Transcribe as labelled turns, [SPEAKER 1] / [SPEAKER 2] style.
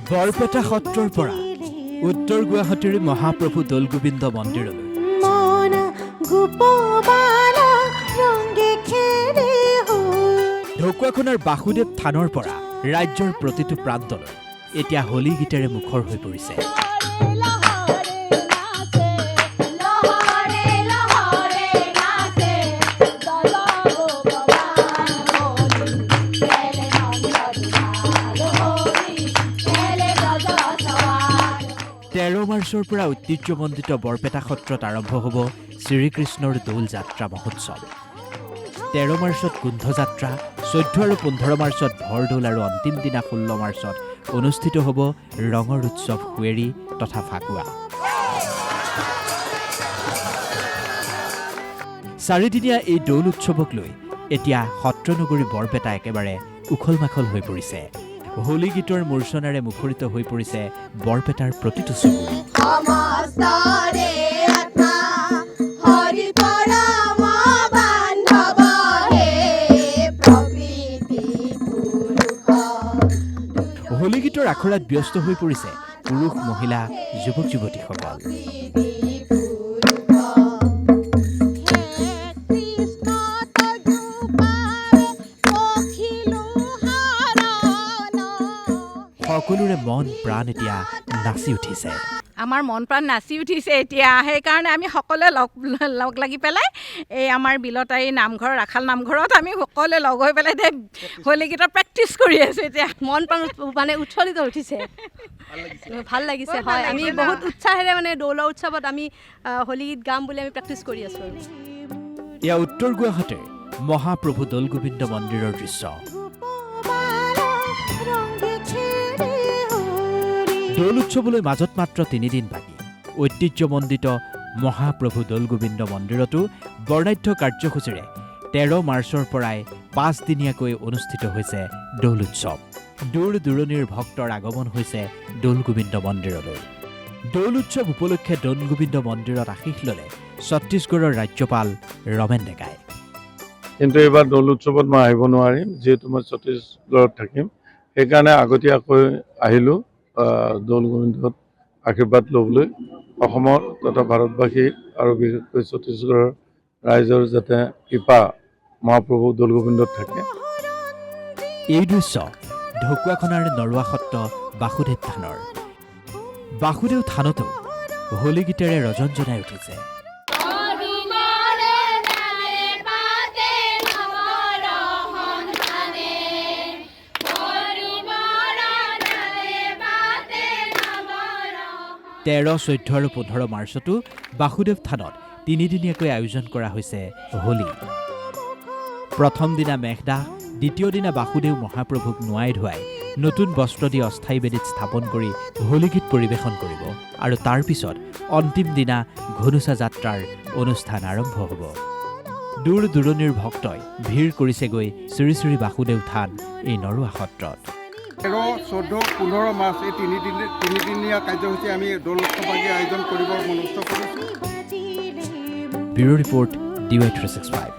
[SPEAKER 1] বৰপেটা সত্ৰৰ পৰা উত্তৰ গুৱাহাটীৰ মহাপ্ৰভু দৌলগোবিন্দ মন্দিৰলৈ ঢকুৱাখনৰ বাসুদেৱ থানৰ পৰা ৰাজ্যৰ প্ৰতিটো প্ৰান্তলৈ এতিয়া হোলী গীতেৰে মুখৰ হৈ পৰিছে। মাৰ্চৰ পৰা ঐতিহ্যমণ্ডিত বৰপেটা সত্ৰত আৰম্ভ হ'ব শ্ৰীকৃষ্ণৰ দৌল যাত্ৰা মহোৎসৱ। 13 মাৰ্চত কুণ্ঠযাত্ৰা, 14 আৰু 15 মাৰ্চত ভৰদৌল আৰু অন্তিম দিনা 16 মাৰ্চত অনুষ্ঠিত হ'ব ৰঙৰ উৎসৱ সুৱেৰী তথা ফাকুৱা। 4 দিনীয়া এই দৌল উৎসৱক লৈ এতিয়া সত্ৰনগৰী বৰপেটা একেবাৰে উখল মাখল হৈ পৰিছে। হোলী গীতৰ মূৰ্ছনাৰে মুখৰিত হৈ পৰিছে বৰপেটাৰ প্ৰতিটো চুবুৰী। হোলী গীতৰ আখৰাত ব্যস্ত হৈ পৰিছে পুৰুষ মহিলা যুৱক যুৱতীসকল। সকলোৰে মন প্ৰাণ এতিয়া নাচি উঠিছে।
[SPEAKER 2] আমাৰ মন প্ৰাণ নাচি উঠিছে এতিয়া। সেইকাৰণে আমি সকলোৱে লগ লাগি পেলাই এই আমাৰ বিলতাৰী নামঘৰ ৰাখাল নামঘৰত আমি সকলোৱে লগ হৈ পেলাই হোলী গীতৰ প্ৰেক্টিচ কৰি আছোঁ এতিয়া।
[SPEAKER 3] মন প্ৰাণ মানে উৎফুল্লিত উঠিছে, ভাল লাগিছে। হয়, আমি বহুত উৎসাহেৰে মানে দৌলৰ উৎসৱত আমি হোলী গীত গাম বুলি আমি প্ৰেক্টিচ কৰি আছোঁ।
[SPEAKER 1] এয়া উত্তৰ গুৱাহাটীৰ মহাপ্ৰভু দৌলগোবিন্দ মন্দিৰৰ দৃশ্য। দৌল উৎসৱলৈ মাজত মাত্ৰ 3 দিন বাকী। ঐতিহ্যমণ্ডিত মহাপ্ৰভু দৌলগোবিন্দ মন্দিৰতো বৰ্ণাঢ্য কাৰ্যসূচীৰে 13 মাৰ্চৰ পৰাই 5 দিনীয়াকৈ অনুষ্ঠিত হৈছে দৌল উৎসৱ। দূৰ দূৰণিৰ ভক্তৰ আগমন হৈছে দৌলগোবিন্দ মন্দিৰলৈ। দৌল উৎসৱ উপলক্ষে দৌলগোবিন্দ মন্দিৰত আশীষ ল'লে ছত্তীশগড়ৰ ৰাজ্যপাল ৰমেন ডেকাই।
[SPEAKER 4] কিন্তু এইবাৰ দৌল উৎসৱত মই আহিব নোৱাৰিম, যিহেতু মই ছত্তীশগড়ত থাকিম। সেইকাৰণে আগতীয়াকৈ আহিলোঁ দৌলগোবিন্দত আশীৰ্বাদ ল'বলৈ। অসমৰ তথা ভাৰতবাসী আৰু বিশেষকৈ ছত্তীশগড়ৰ ৰাইজৰ যাতে কৃপা মহাপ্ৰভু দৌলগোবিন্দত থাকে।
[SPEAKER 1] এই দৃশ্য ঢকুৱাখনাৰ নৰোৱা সত্ৰ বাসুদেৱ থানৰ। বাসুদেৱ থানতো হোলী গীতেৰে ৰজনজনাই উঠিছে। তেৰ, 14 আৰু 15 মাৰ্চতো বাসুদেৱ থানত 3 দিনীয়াকৈ আয়োজন কৰা হৈছে হোলী। প্ৰথম দিনা মেঘদাহ, দ্বিতীয় দিনা বাসুদেৱ মহাপ্ৰভুক নোৱাই ধুৱাই নতুন বস্ত্ৰ দি অস্থায়ী বেদীত স্থাপন কৰি হোলী গীত পৰিৱেশন কৰিব আৰু তাৰ পিছত অন্তিম দিনা ঘুনুচা যাত্ৰাৰ অনুষ্ঠান আৰম্ভ হ'ব। দূৰ দূৰণিৰ ভক্তই ভিৰ কৰিছেগৈ শ্ৰী শ্ৰী বাসুদেৱ থান এই নৰোৱা সত্ৰত।
[SPEAKER 5] 13, 14, 15 মাৰ্চ এই তিনিদিনীয়া কাৰ্যসূচী আমি দৌল উৎসৱ আয়োজন কৰিব মনস্থ কৰিছোঁ।
[SPEAKER 1] Bureau report DY365।